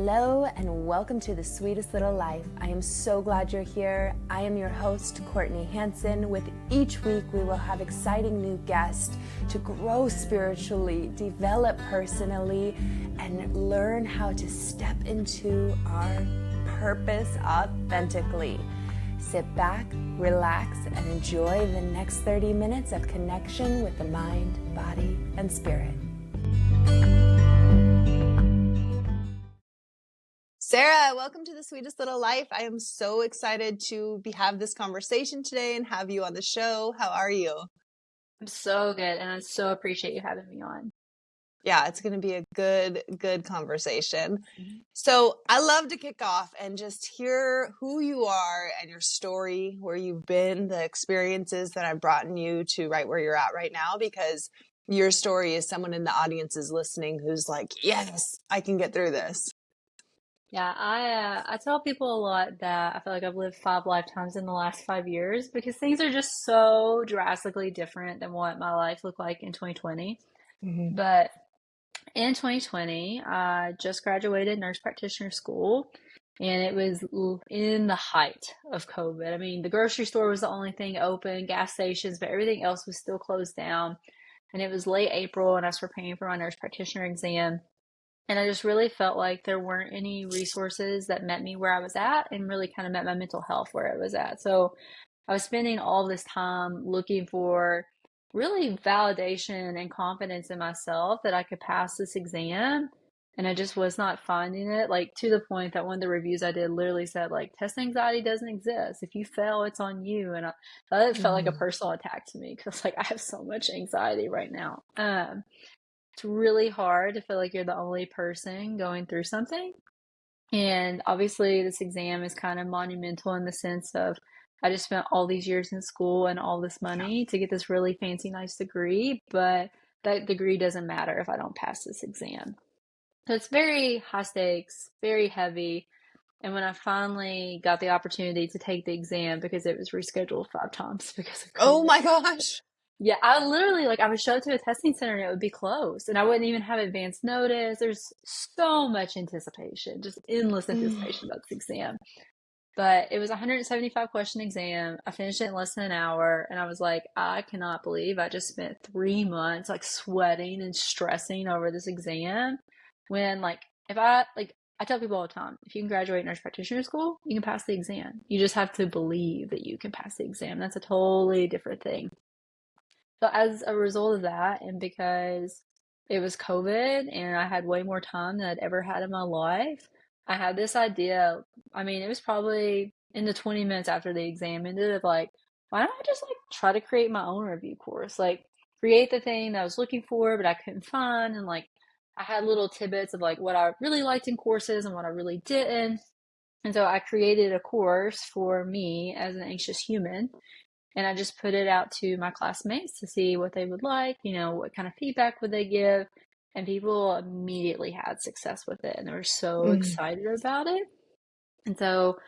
Hello and welcome to the Sweetest Little Life. I am so glad you're here. I am your host, Courtney Hanson. With each week, we will have exciting new guests to grow spiritually, develop personally, and learn how to step into our purpose authentically. Sit back, relax, and enjoy the next 30 minutes of connection with the mind, body, and spirit. Sarah, welcome to the Sweetest Little Life. I am so excited to have this conversation today and have you on the show. How are you? I'm so good, and I so appreciate you having me on. Yeah, it's going to be a good conversation. So I love to kick off and just hear who you are and your story, where you've been, the experiences that have brought you to right where you're at right now, because your story is someone in the audience is listening who's like, yes, I can get through this. Yeah, I tell people a lot that I feel like I've lived 5 lifetimes in the last 5 years because things are just so drastically different than what my life looked like in 2020. Mm-hmm. But in 2020, I just graduated nurse practitioner school, and it was in the height of COVID. I mean, the grocery store was the only thing open, gas stations, but everything else was still closed down. And it was late April, and I was preparing for my nurse practitioner exam. And I just really felt like there weren't any resources that met me where I was at and really kind of met my mental health where I was at. So I was spending all this time looking for really validation and confidence in myself that I could pass this exam. And I just was not finding it, like to the point that one of the reviews I did literally said, like, test anxiety doesn't exist. If you fail, it's on you. And it felt like a personal attack to me because, like, I have so much anxiety right now. It's really hard to feel like you're the only person going through something. And obviously, this exam is kind of monumental in the sense of I just spent all these years in school and all this money to get this really fancy, nice degree, but that degree doesn't matter if I don't pass this exam. So it's very high stakes, very heavy. And when I finally got the opportunity to take the exam because it was rescheduled 5 times because of COVID. Oh my gosh. Yeah, I literally, like, I would show up to a testing center and it would be closed, and I wouldn't even have advance notice. There's so much anticipation, just endless anticipation about this exam. But it was a 175 question exam. I finished it in less than an hour, and I was like, I cannot believe I just spent 3 months like sweating and stressing over this exam. When, like, I tell people all the time, if you can graduate nurse practitioner school, you can pass the exam. You just have to believe that you can pass the exam. That's a totally different thing. So as a result of that, and because it was COVID and I had way more time than I'd ever had in my life, I had this idea. I mean, it was probably in the 20 minutes after the exam ended of like, why don't I just like try to create my own review course? Like create the thing that I was looking for, but I couldn't find. And like I had little tidbits of like what I really liked in courses and what I really didn't. And so I created a course for me as an anxious human. And I just put it out to my classmates to see what they would like, what kind of feedback would they give. And people immediately had success with it and they were so excited about it. And so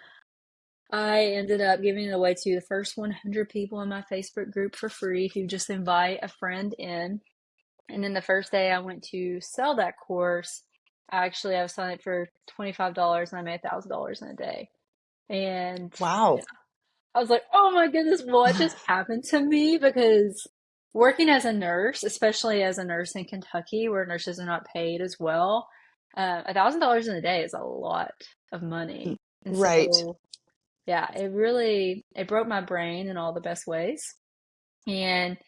I ended up giving it away to the first 100 people in my Facebook group for free who just invite a friend in. And then the first day I went to sell that course, I was selling it for $25 and I made $1,000 in a day. And Wow. I was like, oh my goodness, what just happened to me? Because working as a nurse, especially as a nurse in Kentucky, where nurses are not paid as well, $1,000 in a day is a lot of money. And Right. so, yeah, it broke my brain in all the best ways. And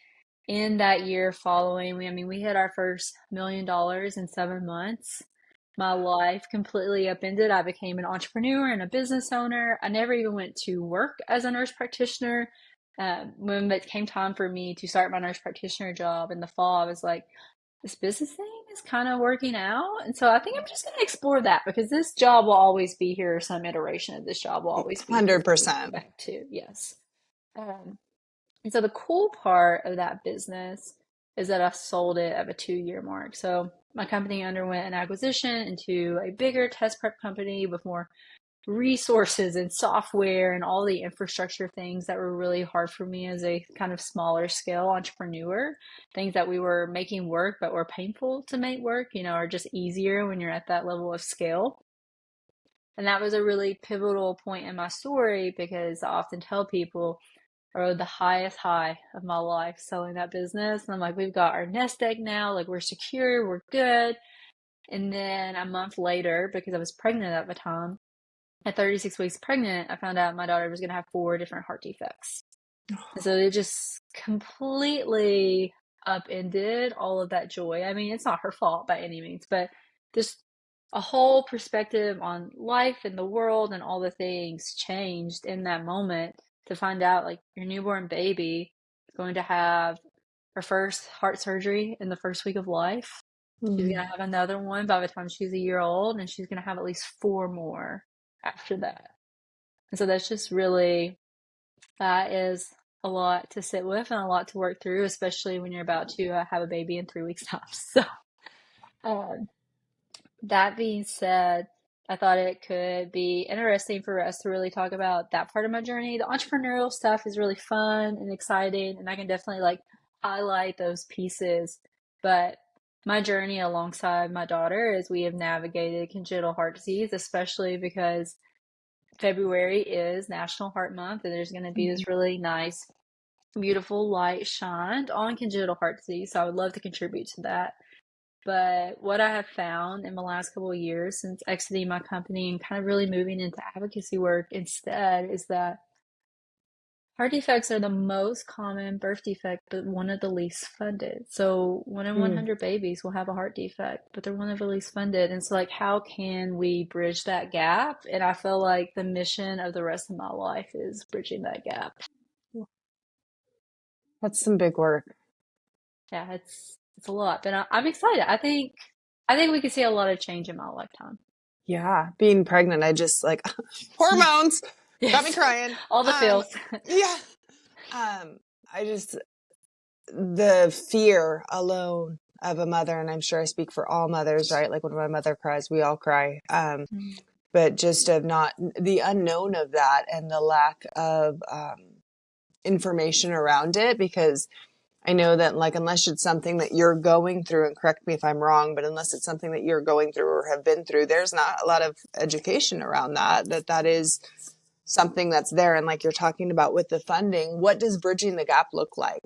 in that year following, we hit our first $1 million in 7 months. My life completely upended. I became an entrepreneur and a business owner. I never even went to work as a nurse practitioner. When it came time for me to start my nurse practitioner job in the fall, I was like, this business thing is kind of working out. And so I think I'm just going to explore that because this job will always be here. Some iteration of this job will always be 100%. back to, yes. And so the cool part of that business is that I sold it at a 2-year mark. So my company underwent an acquisition into a bigger test prep company with more resources and software and all the infrastructure things that were really hard for me as a kind of smaller scale entrepreneur. Things that we were making work but were painful to make work, are just easier when you're at that level of scale. And that was a really pivotal point in my story because I often tell people I rode the highest high of my life selling that business. And I'm like, we've got our nest egg now, like we're secure, we're good. And then a month later, because I was pregnant at the time, at 36 weeks pregnant, I found out my daughter was going to have 4 different heart defects. And so it just completely upended all of that joy. I mean, it's not her fault by any means, but just a whole perspective on life and the world and all the things changed in that moment to find out like your newborn baby is going to have her first heart surgery in the first week of life. She's going to have another one by the time she's a year old, and she's going to have at least 4 more after that. And so that's just really, that is a lot to sit with and a lot to work through, especially when you're about to have a baby in 3 weeks' time. So, um, that being said, I thought it could be interesting for us to really talk about that part of my journey. The entrepreneurial stuff is really fun and exciting, and I can definitely like highlight those pieces. But my journey alongside my daughter as we have navigated congenital heart disease, especially because February is National Heart Month, and there's going to be this really nice, beautiful light shined on congenital heart disease. So I would love to contribute to that. But what I have found in the last couple of years since exiting my company and kind of really moving into advocacy work instead is that heart defects are the most common birth defect, but one of the least funded. So 1 in 100 babies will have a heart defect, but they're one of the least funded. And so like, how can we bridge that gap? And I feel like the mission of the rest of my life is bridging that gap. That's some big work. Yeah, it's a lot, but I'm excited. I think we could see a lot of change in my lifetime. Yeah. Being pregnant, I just like hormones got me Yes. crying. All the feels. Yeah. I just, the fear alone of a mother, and I'm sure I speak for all mothers, right? Like when my mother cries, we all cry. But just of not the unknown of that and the lack of information around it, because I know that like, unless it's something that you're going through, and correct me if I'm wrong, but unless it's something that you're going through or have been through, there's not a lot of education around that is something that's there. And like you're talking about with the funding, what does bridging the gap look like?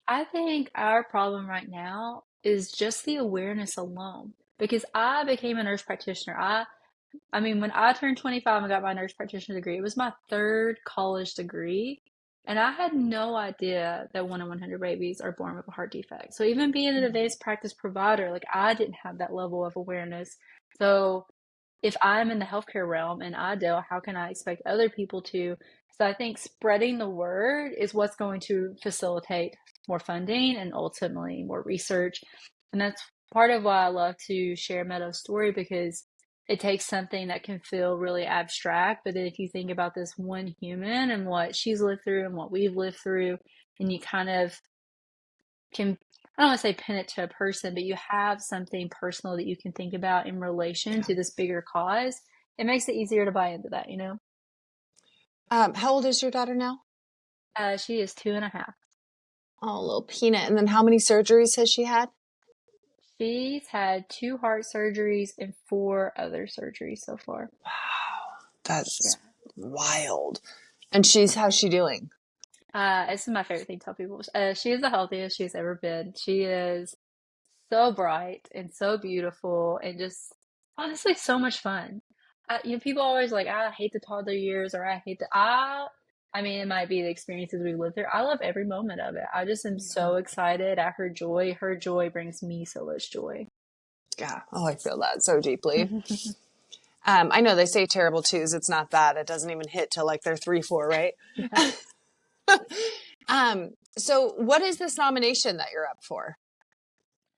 I think our problem right now is just the awareness alone. Because I became a nurse practitioner. I mean, when I turned 25 and got my nurse practitioner degree, it was my 3rd college degree. And I had no idea that 1 in 100 babies are born with a heart defect. So even being an advanced practice provider, like I didn't have that level of awareness. So if I'm in the healthcare realm and I do, how can I expect other people to? So I think spreading the word is what's going to facilitate more funding and ultimately more research. And that's part of why I love to share Meadow's story, because it takes something that can feel really abstract, but then if you think about this one human and what she's lived through and what we've lived through, and you kind of can, I don't want to say pin it to a person, but you have something personal that you can think about in relation to this bigger cause, it makes it easier to buy into that, you know? How old is your daughter now? She is 2.5. Oh, little peanut. And then how many surgeries has she had? She's had 2 heart surgeries and 4 other surgeries so far. Wow, that's wild. And how's she doing? This is my favorite thing to tell people. She is the healthiest she's ever been. She is so bright and so beautiful and just honestly so much fun. People always like, I hate the toddler years, or I hate I mean, it might be the experiences we've lived through. I love every moment of it. I just am so excited at her joy. Her joy brings me so much joy. Yeah. Oh, I feel that so deeply. I know they say terrible twos. It's not that. It doesn't even hit till like they're 3, 4, right? Yeah. So what is this nomination that you're up for?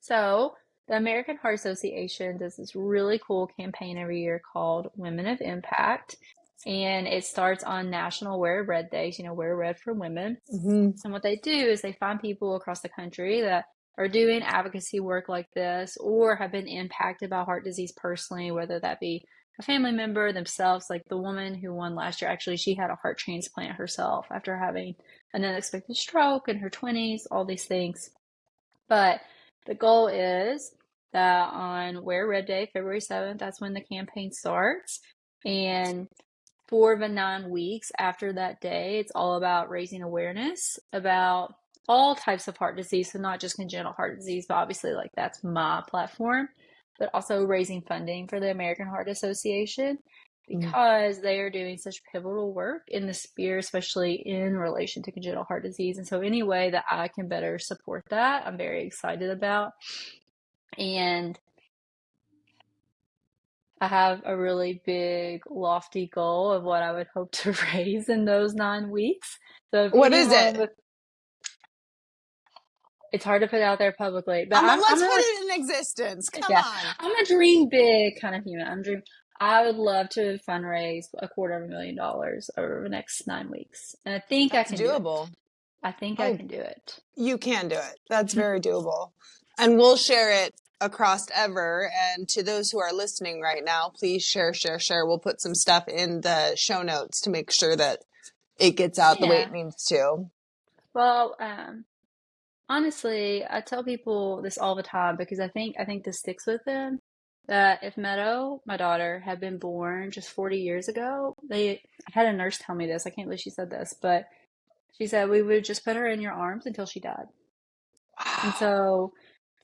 So the American Heart Association does this really cool campaign every year called Women of Impact. And it starts on National Wear Red Days, Wear Red for Women. And what they do is they find people across the country that are doing advocacy work like this or have been impacted by heart disease personally, whether that be a family member themselves. Like the woman who won last year, actually, she had a heart transplant herself after having an unexpected stroke in her 20s, all these things. But the goal is that on Wear Red Day, February 7th, that's when the campaign starts. And for the 9 weeks after that day, it's all about raising awareness about all types of heart disease. So not just congenital heart disease, but obviously like that's my platform, but also raising funding for the American Heart Association because they are doing such pivotal work in the sphere, especially in relation to congenital heart disease. And so any way that I can better support that, I'm very excited about. And I have a really big, lofty goal of what I would hope to raise in those 9 weeks. So if What is anyone it? with, it's hard to put out there publicly, but Let's I'm put like, it in existence. Come yeah, on. I'm a dream big kind of human. I would love to fundraise $250,000 over the next 9 weeks. And I think I That's can do it. doable. I think I Oh, can do it. you can do it. That's very doable. And we'll share it across ever. And to those who are listening right now, please share. We'll put some stuff in the show notes to make sure that it gets out the way Yeah. it needs to. Well, honestly, I tell people this all the time because I think this sticks with them. That if Meadow, my daughter, had been born just 40 years ago, I had a nurse tell me this. I can't believe she said this, but she said we would just put her in your arms until she died. And Wow. so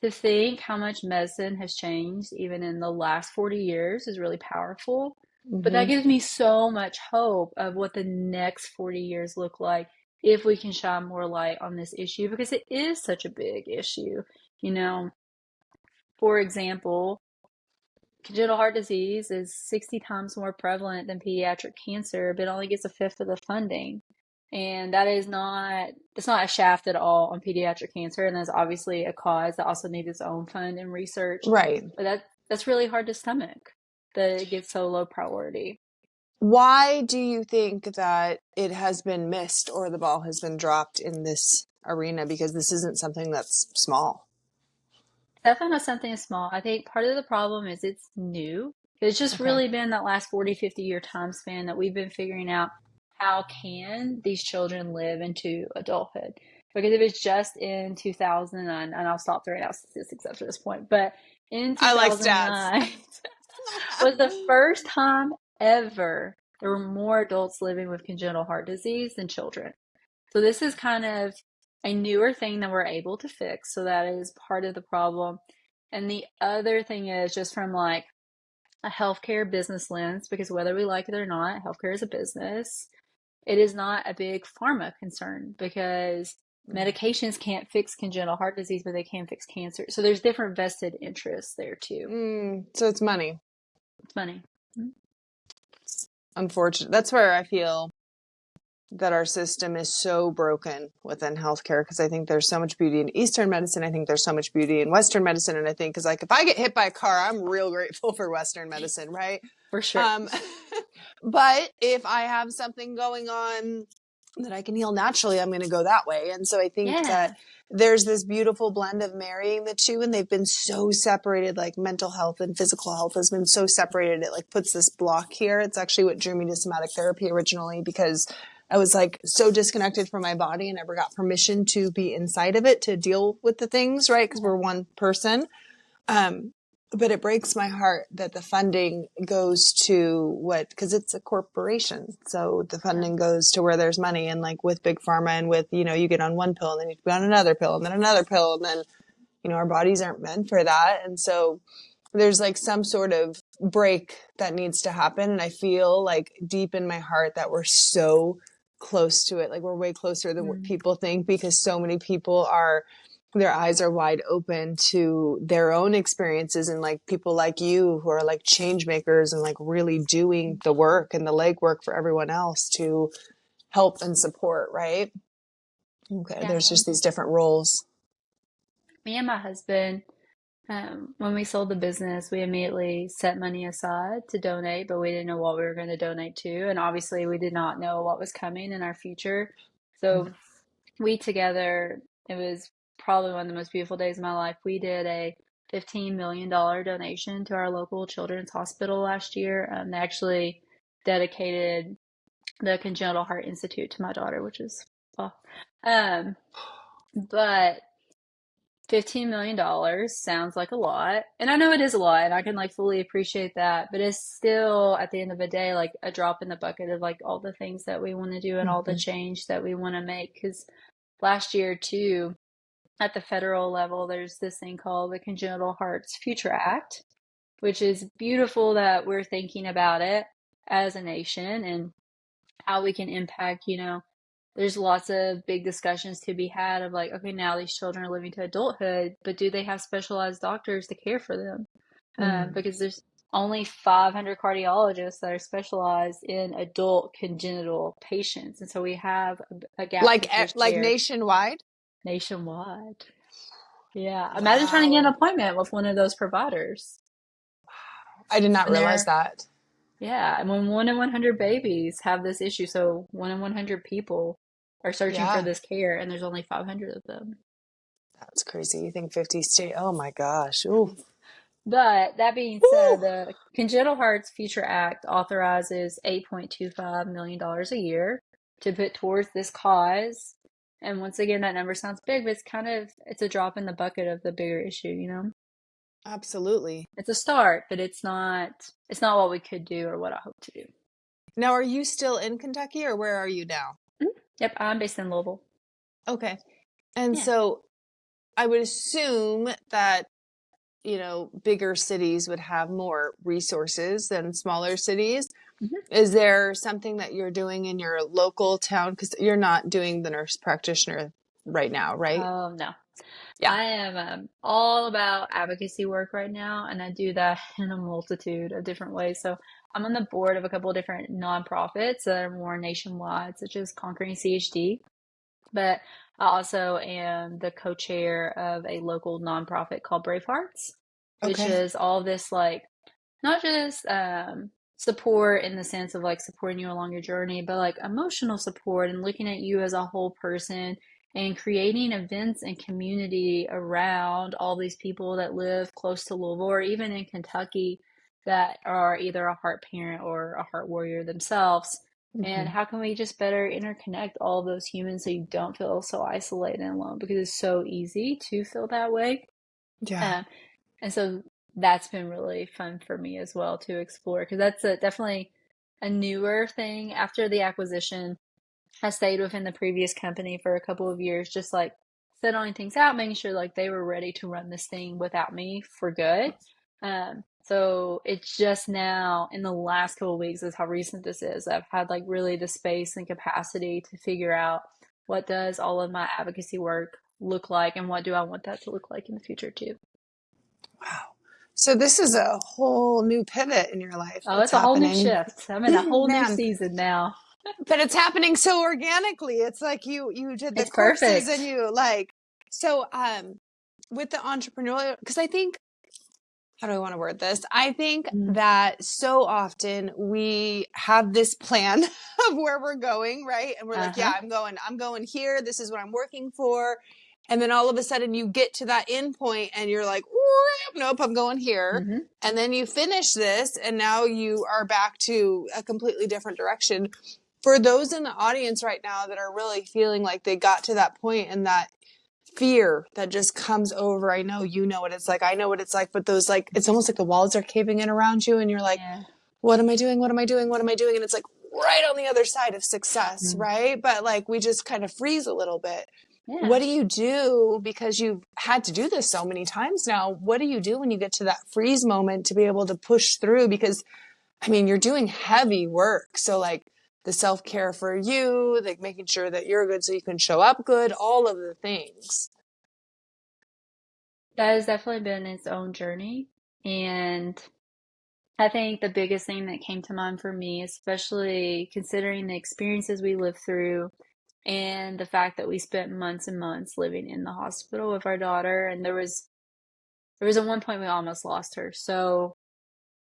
to think how much medicine has changed even in the last 40 years is really powerful. But that Mm-hmm. gives me so much hope of what the next 40 years look like if we can shine more light on this issue because it is such a big issue. You know, for example, congenital heart disease is 60 times more prevalent than pediatric cancer, but only gets a fifth of the funding. And that is not, it's not a shaft at all on pediatric cancer. And there's obviously a cause that also needs its own fund and research. Right. But that's really hard to stomach that it gets so low priority. Why do you think that it has been missed or the ball has been dropped in this arena? Because this isn't something that's small. Definitely not something small. I think part of the problem is it's new. It's just Okay. really been that last 40, 50-year time span that we've been figuring out how can these children live into adulthood. Because if it's just in 2009, and I'll stop throwing out statistics after this point, but in I like stats. 2009 was the first time ever there were more adults living with congenital heart disease than children. So this is kind of a newer thing that we're able to fix. So that is part of the problem. And the other thing is just from like a healthcare business lens, because whether we like it or not, healthcare is a business. It is not a big pharma concern because medications can't fix congenital heart disease, but they can fix cancer. So there's different vested interests there too. So it's money. It's money. Unfortunate. That's where I feel that our system is so broken within healthcare because I think there's so much beauty in Eastern medicine. I think there's so much beauty in Western medicine. And I think because like if I get hit by a car, I'm real grateful for Western medicine, right? For sure. But if I have something going on that I can heal naturally, I'm going to go that way. And so I think that there's this beautiful blend of marrying the two, and they've been so separated, like mental health and physical health has been so separated. It like puts this block here. It's actually what drew me to somatic therapy originally because I was like so disconnected from my body and never got permission to be inside of it to deal with the things, right? Because we're one person. But it breaks my heart that the funding goes to because it's a corporation. So the funding goes to where there's money, and like with big pharma and with, you get on one pill and then you go on another pill and then another pill. And then, our bodies aren't meant for that. And so there's like some sort of break that needs to happen. And I feel like deep in my heart that we're so close to it. Like we're way closer than what people think because so many people their eyes are wide open to their own experiences, and like people like you who are like change makers and like really doing the work and the legwork for everyone else to help and support, right? Okay. Yeah. There's just these different roles. Me and my husband, when we sold the business, we immediately set money aside to donate, but we didn't know what we were going to donate to. And obviously, we did not know what was coming in our future. So we together, it was probably one of the most beautiful days of my life. We did a $15 million donation to our local children's hospital last year. They actually dedicated the Congenital Heart Institute to my daughter, which is, but $15 million sounds like a lot. And I know it is a lot, and I can like fully appreciate that, but it's still at the end of the day like a drop in the bucket of like all the things that we want to do and all the Mhm. change that we want to make. Because last year too, at the federal level, there's this thing called the Congenital Hearts Future Act, which is beautiful that we're thinking about it as a nation and how we can impact, there's lots of big discussions to be had of like, okay, now these children are living to adulthood, but do they have specialized doctors to care for them? Mm. Because there's only 500 cardiologists that are specialized in adult congenital patients. And so we have a gap to bridge Like there nationwide? nationwide. Yeah. Imagine trying to get an Wow. appointment with one of those providers. I did not And realize that. yeah, and when 1 in 100 babies have this issue, so 1 in 100 people are searching for Yeah, this care, and there's only 500 of them. that's crazy. You think 50 state? Oh my gosh. Ooh. But that being Ooh. said, the Congenital Hearts Future Act authorizes $8.25 million a year to put towards this cause. And once again, that number sounds big, but it's a drop in the bucket of the bigger issue. Absolutely. It's a start, but it's not what we could do or what I hope to do. Now, are you still in Kentucky or where are you now? Mhm. Yep, I'm based in Louisville. Okay. And Yeah. so I would assume that, bigger cities would have more resources than smaller cities. Mhm. Is there something that you're doing in your local town? Because you're not doing the nurse practitioner right now, right? Oh, no. Yeah. I am all about advocacy work right now, and I do that in a multitude of different ways. So I'm on the board of a couple of different nonprofits that are more nationwide, such as Conquering CHD. But I also am the co-chair of a local nonprofit called Brave Hearts, which Okay. is all this like not just support in the sense of like supporting you along your journey, but like emotional support and looking at you as a whole person and creating events and community around all these people that live close to Louisville or even in Kentucky that are either a heart parent or a heart warrior themselves. And Hmm. how can we just better interconnect all of those humans so you don't feel so isolated and alone? Because it's so easy to feel that way. Yeah. Um, and so that's been really fun for me as well to explore because definitely a newer thing. After the acquisition, I stayed within the previous company for a couple of years, just like settling things out, making sure like they were ready to run this thing without me for good. So it's just now in the last couple of weeks is how recent this is. I've had like really the space and capacity to figure out what does all of my advocacy work look like and what do I want that to look like in the future too. Wow. So this is a whole new pivot in your life Oh, that's it's a whole new happening. shift. I'm in a whole new Man, season now. but it's happening so organically. It's like you did the It's courses and perfect. you like so with the entrepreneurial because I think how do I want to word this? I think Mm, that so often we have this plan of where we're going, right? And we're like, yeah, uh-huh. I'm going here. This is what I'm working for. And then all of a sudden you get to that end point and you're like, nope, I'm going here. Hmm. And then you finish this and now you are back to a completely different direction. For those in the audience right now that are really feeling like they got to that point and that fear that just comes over. I know you know what it's like. I know what it's like, but those like it's almost like the walls are caving in around you and you're like, Yeah. what am I doing? What am I doing? What am I doing? And it's like right on the other side of success, Mm, right? But like we just kind of freeze a little bit. yeah. What do you do because you've had to do this so many times now? What do you do when you get to that freeze moment to be able to push through? Because I mean, you're doing heavy work. So like the self-care for you, like making sure that you're good so you can show up good, all of the things. That has definitely been its own journey. And I think the biggest thing that came to mind for me, especially considering the experiences we lived through and the fact that we spent months and months living in the hospital with our daughter, and there was at one point we almost lost her. So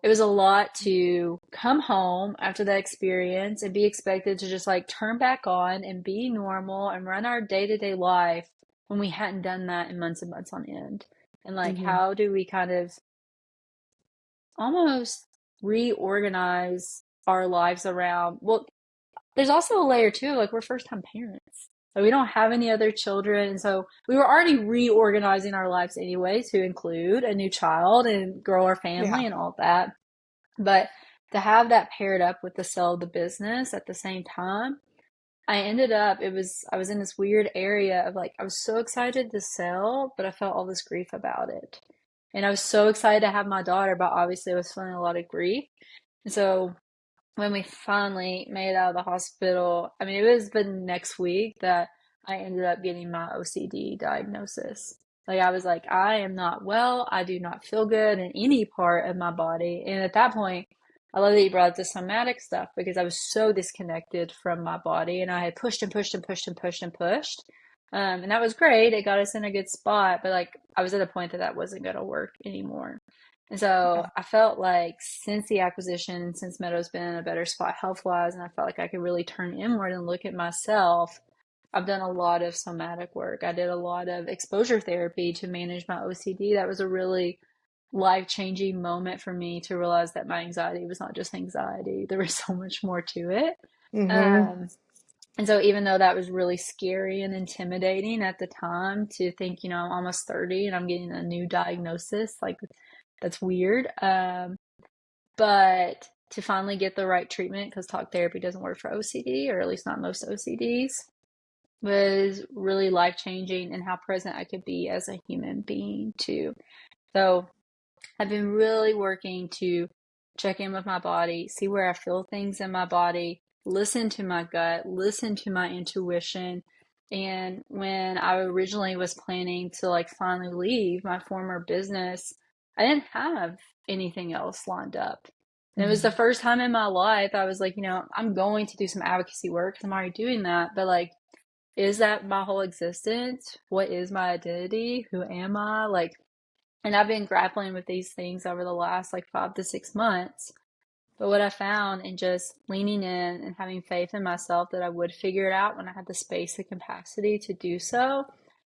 it was a lot to come home after that experience and be expected to just like turn back on and be normal and run our day-to-day life when we hadn't done that in months and months on end. And like, Mm-hmm. how do we kind of almost reorganize our lives around? Well, there's also a layer too, like we're first time parents. Like, we don't have any other children. And so we were already reorganizing our lives anyway to include a new child and grow our Yeah. family and all that. But to have that paired up with the sell of the business at the same time, I was in this weird area of like, I was so excited to sell, but I felt all this grief about it. And I was so excited to have my daughter, but obviously I was feeling a lot of grief. And so when we finally made it out of the hospital, I mean, it was the next week that I ended up getting my OCD diagnosis. Like, I was like, I am not well. I do not feel good in any part of my body. And at that point, I love that you brought up the somatic stuff because I was so disconnected from my body and I had pushed and pushed and pushed and pushed and pushed. And that was great. It got us in a good spot, but like I was at a point that that wasn't going to work anymore. And so Yeah. I felt like since the acquisition, since Meadow's been in a better spot health wise, and I felt like I could really turn inward and look at myself, I've done a lot of somatic work. I did a lot of exposure therapy to manage my OCD. That was a really life-changing moment for me to realize that my anxiety was not just anxiety. There was so much more to it. Mm-hmm. Um, and so even though that was really scary and intimidating at the time to think, I'm almost 30 and I'm getting a new diagnosis, like that's weird. But to finally get the right treatment, because talk therapy doesn't work for OCD, or at least not most OCDs, was really life changing and how present I could be as a human being too. So I've been really working to check in with my body, see where I feel things in my body, listen to my gut, listen to my intuition. And when I originally was planning to like finally leave my former business, I didn't have anything else lined up. And it was the first time in my life I was like, I'm going to do some advocacy work because I'm already doing that. But like, is that my whole existence? What is my identity? Who am I? Like, and I've been grappling with these things over the last like 5 to 6 months. But what I found in just leaning in and having faith in myself that I would figure it out when I had the space and capacity to do so.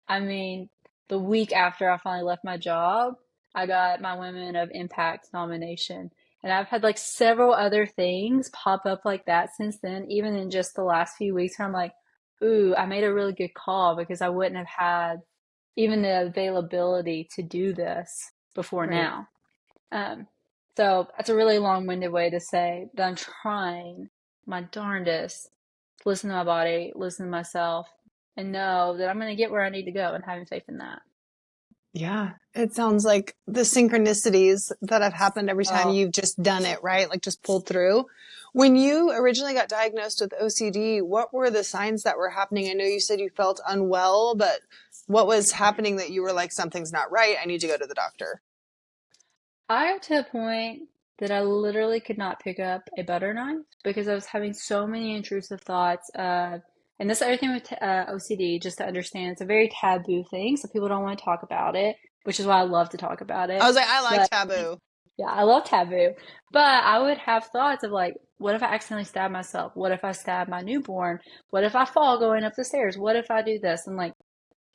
I mean, the week after I finally left my job, I got my Women of Impact nomination. And I've had like several other things pop up like that since then, even in just the last few weeks where I'm like, ooh, I made a really good call because I wouldn't have had even the availability to do this before Right. now. Um, so that's a really long-winded way to say that I'm trying my darndest to listen to my body, listen to myself, and know that I'm going to get where I need to go and having faith in that. Yeah, it sounds like the synchronicities that have happened every time Oh, you've just done it, right? Like just pulled through. When you originally got diagnosed with OCD, what were the signs that were happening? I know you said you felt unwell, but what was happening that you were like, something's not right? I need to go to the doctor. I got to a point that I literally could not pick up a butter knife because I was having so many intrusive thoughts. And this other thing with OCD, just to understand, it's a very taboo thing, so people don't want to talk about it, which is why I love to talk about I it. was like, I like But taboo. yeah, I love taboo. But I would have thoughts of like, what if I accidentally stab myself? What if I stab my newborn? What if I fall going up the stairs? What if I do this? And like,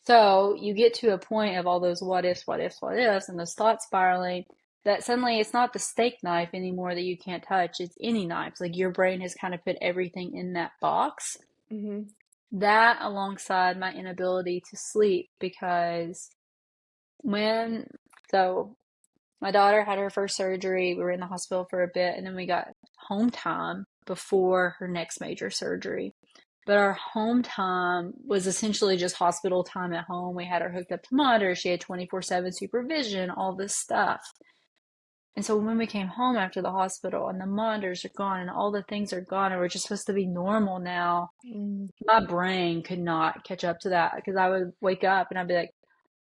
so you get to a point of all those what ifs, what ifs, what ifs, and those thoughts spiraling that suddenly it's not the steak knife anymore that you can't touch. It's any knife. Like your brain has kind of put everything in that box. Mm-hmm. That alongside my inability to sleep because when, so my daughter had her first surgery. We were in the hospital for a bit, and then we got home time before her next major surgery. But our home time was essentially just hospital time at home. We had her hooked up to monitors. She had 24/7 supervision, all this stuff. And so when we came home after the hospital and the monitors are gone and all the things are gone and we're just supposed to be normal now, Mm. my brain could not catch up to that because I would wake up and I'd be like,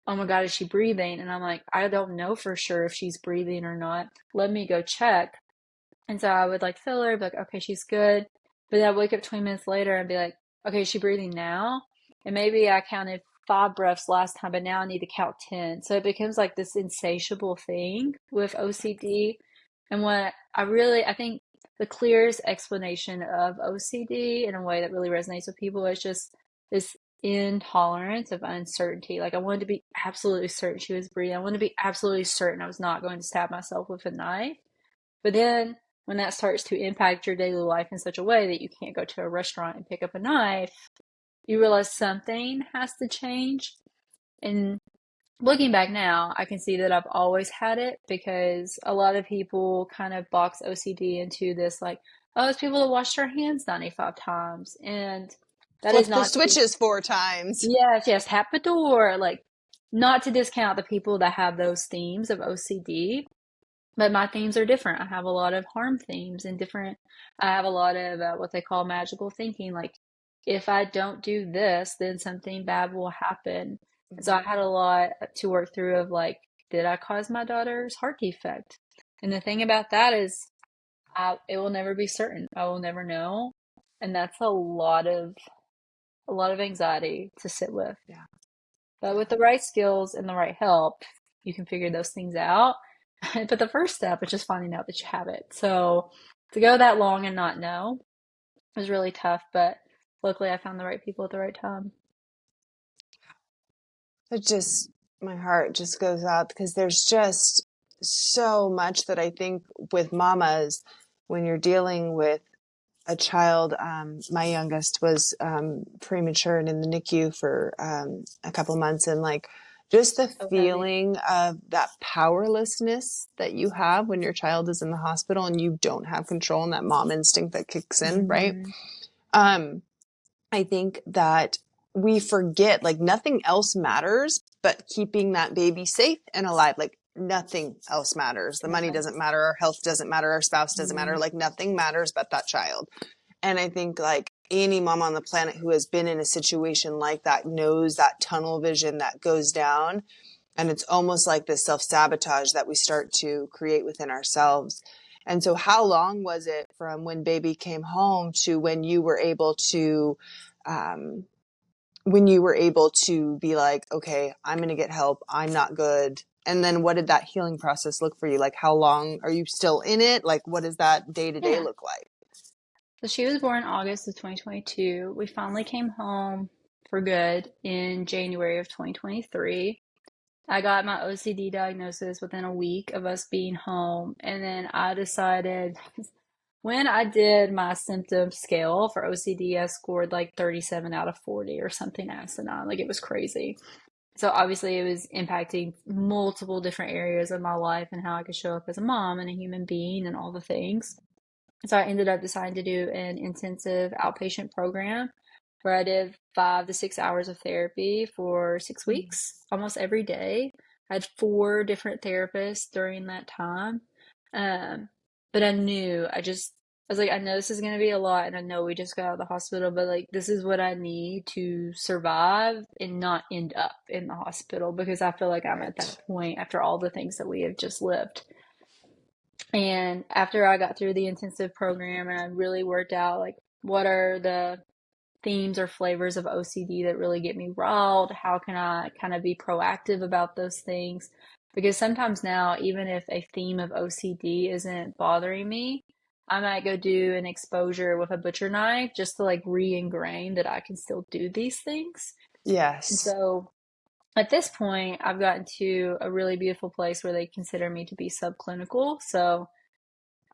oh my God, is she breathing? And I'm like, I don't know for sure if she's breathing or not. Let me go check. And so I would like feel her, be like, okay, she's good. But then I'd wake up 20 minutes later and be like, okay, is she breathing now? And maybe I counted 5 breaths last time, but now I need to count 10. So it becomes like this insatiable thing with OCD. And I think the clearest explanation of OCD in a way that really resonates with people is just this intolerance of uncertainty. Like I wanted to be absolutely certain she was breathing. I wanted to be absolutely certain I was not going to stab myself with a knife. But then when that starts to impact your daily life in such a way that you can't go to a restaurant and pick up a knife, you realize something has to change. And looking back now, I can see that I've always had it, because a lot of people kind of box OCD into this like, oh, it's people that wash their hands 95 times. And that is Flip the not to switches 4 times. yes, tap the door. Like, not to discount the people that have those themes of OCD, but my themes are different. I have a lot of harm themes and different, I have a lot of what they call magical thinking. Like, if I don't do this, then something bad will happen. And so I had a lot to work through of like, did I cause my daughter's heart defect? And the thing about that is, it will never be certain. I will never know. And that's a lot of anxiety to sit with. Yeah. But with the right skills and the right help, you can figure those things out. But the first step is just finding out that you have it. So to go that long and not know was really tough, but luckily I found the right people at the right time. It just, my heart just goes out, because there's just so much that I think with mamas, when you're dealing with a child, my youngest was premature and in the NICU for a couple months, and like just the So heavy. feeling of that powerlessness that you have when your child is in the hospital and you don't have control, and that mom instinct that kicks in, right? Mm-hmm. I think that we forget, like, nothing else matters but keeping that baby safe and alive. Like, nothing else matters. The money Nothing. doesn't matter. Our health doesn't matter. Our spouse doesn't matter. Mm-hmm. Like, nothing matters but that child. And I think, like, any mom on the planet who has been in a situation like that knows that tunnel vision that goes down. And it's almost like this self-sabotage that we start to create within ourselves. And so how long was it from when baby came home to when you were able to, be like, okay, I'm going to get help. I'm not good. And then what did that healing process look for you? Like, how long are you still in it? Like, what does that day to day Yeah. look like? So she was born August of 2022. We finally came home for good in January of 2023. I got my OCD diagnosis within a week of us being home. And then I decided, when I did my symptom scale for OCD, I scored like 37 out of 40 or something asinine. Like, it was crazy. So obviously it was impacting multiple different areas of my life and how I could show up as a mom and a human being and all the things. So I ended up deciding to do an intensive outpatient program where I did 5 to 6 hours of therapy for 6 weeks, almost every day. I had 4 different therapists during that time. Um, but I was like, I know this is going to be a lot, and I know we just got out of the hospital, but like, this is what I need to survive and not end up in the hospital, because I feel like I'm at that point after all the things that we have just lived. And after I got through the intensive program and I really worked out like, what are the themes or flavors of OCD that really get me riled? How can I kind of be proactive about those things? Because sometimes now, even if a theme of OCD isn't bothering me, I might go do an exposure with a butcher knife just to like re-ingrain that I can still do these things. And Yes. so at this point, I've gotten to a really beautiful place where they consider me to be subclinical. So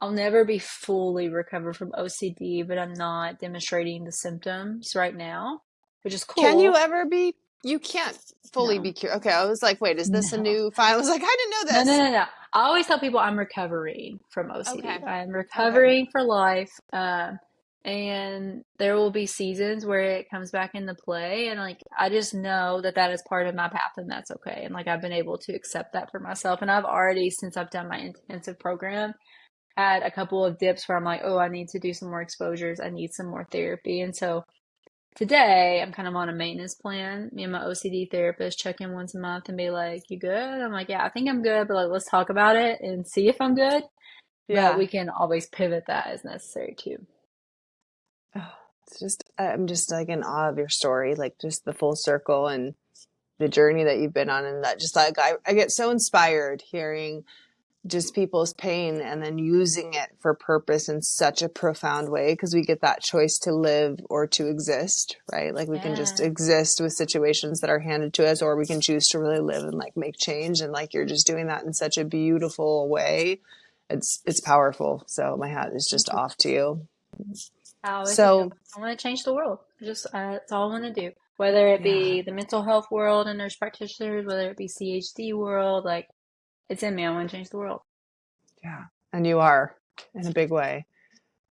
I'll never be fully recovered from OCD, but I'm not demonstrating the symptoms right now, which is Can you cool. ever be? You can't fully be No, cured. Okay, I was like, wait, is this a no, new file? I was like, I didn't know no, no, this. no, no. I always tell people I'm recovering from Okay. OCD. I'm Okay. recovering for life. And there will be seasons where it comes back into play. And like, I just know that that is part of my path and that's okay. And like, I've been able to accept that for myself. And I've already, since I've done my intensive program, had a couple of dips where I'm like, oh, I need to do some more exposures. I need some more therapy. And so today I'm kind of on a maintenance plan. Me and my OCD therapist check in once a month and be like, you good? I'm like, yeah, I think I'm good, but like, let's talk about it and see if I'm good. But Yeah. we can always pivot that as necessary too. Oh, it's just, I'm just like in awe of your story, like just the full circle and the journey that you've been on. And that just like, I get so inspired hearing just people's pain and then using it for purpose in such a profound way, because we get that choice to live or to exist, right? Like we can just Yeah. exist with situations that are handed to us, or we can choose to really live and like make change. And like you're just doing that in such a beautiful way. It's powerful. So my hat is just Thank you. off to you. I always say So I want to change the world. That's all I want to do. Whether it be the mental health world and nurse practitioners, whether it be CHD world, like it's in me. I want to change the world. Yeah. And you are in a big way.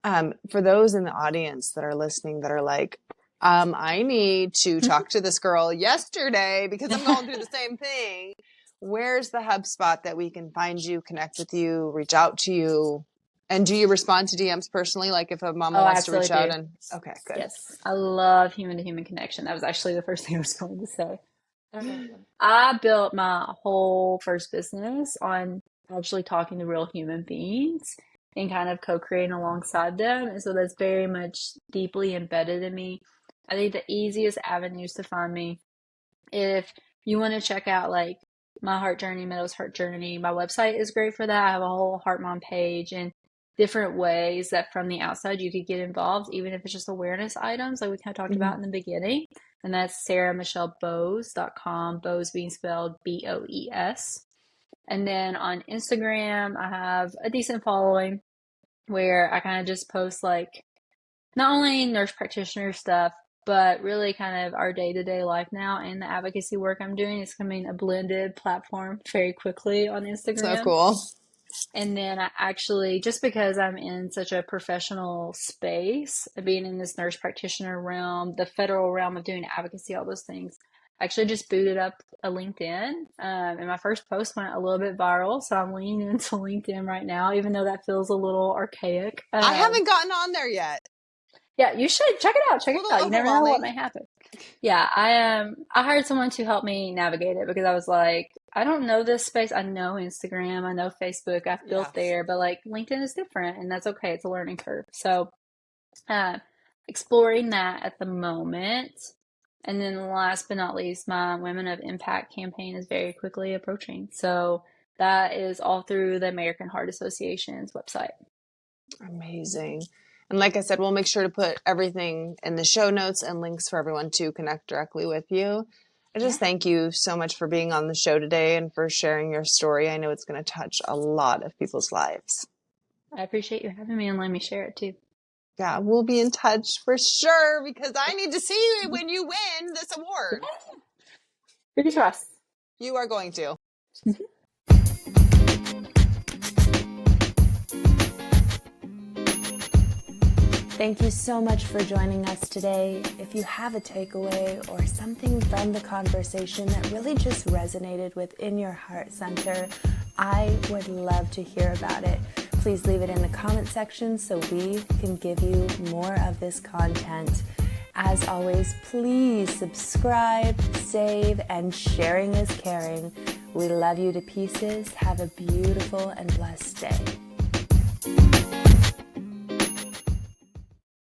For those in the audience that are listening that are like, I need to talk to this girl yesterday because I'm going through the same thing. Where's the hub spot that we can find you, connect with you, reach out to you? And do you respond to DMs personally? Like if a mama wants to reach out and okay, good. Yes. I love human to human connection. That was actually the first thing I was going to say. I built my whole first business on actually talking to real human beings and kind of co-creating alongside them. And so that's very much deeply embedded in me. I think the easiest avenues to find me, if you want to check out like my heart journey, Meadows Heart Journey, my website is great for that. I have a whole Heart Mom page and different ways that from the outside you could get involved, even if it's just awareness items like we kind of talked about in the beginning. And that's sarahmichelleboes.com, Boes being spelled Boes. And then on Instagram, I have a decent following where I kind of just post like not only nurse practitioner stuff, but really kind of our day-to-day life now and the advocacy work I'm doing. It's becoming a blended platform very quickly on Instagram. So cool. And then I actually, just because I'm in such a professional space, being in this nurse practitioner realm, the federal realm of doing advocacy, all those things, I actually just booted up a LinkedIn. And my first post went a little bit viral. So I'm leaning into LinkedIn right now, even though that feels a little archaic. I haven't gotten on there yet. Yeah, you should check it out. Check it out. You never know what may happen. Yeah, I hired someone to help me navigate it because I was like, I don't know this space. I know Instagram, I know Facebook, I've built there, but like LinkedIn is different and that's okay. It's a learning curve. So exploring that at the moment. And then last but not least, my Women of Impact campaign is very quickly approaching. So that is all through the American Heart Association's website. Amazing. And like I said, we'll make sure to put everything in the show notes and links for everyone to connect directly with you. I just thank you so much for being on the show today and for sharing your story. I know it's going to touch a lot of people's lives. I appreciate you having me and letting me share it too. Yeah, we'll be in touch for sure because I need to see you when you win this award. Fingers crossed. You are going to. Thank you so much for joining us today. If you have a takeaway or something from the conversation that really just resonated within your heart center, I would love to hear about it. Please leave it in the comment section so we can give you more of this content. As always, please subscribe, save, and sharing is caring. We love you to pieces. Have a beautiful and blessed day.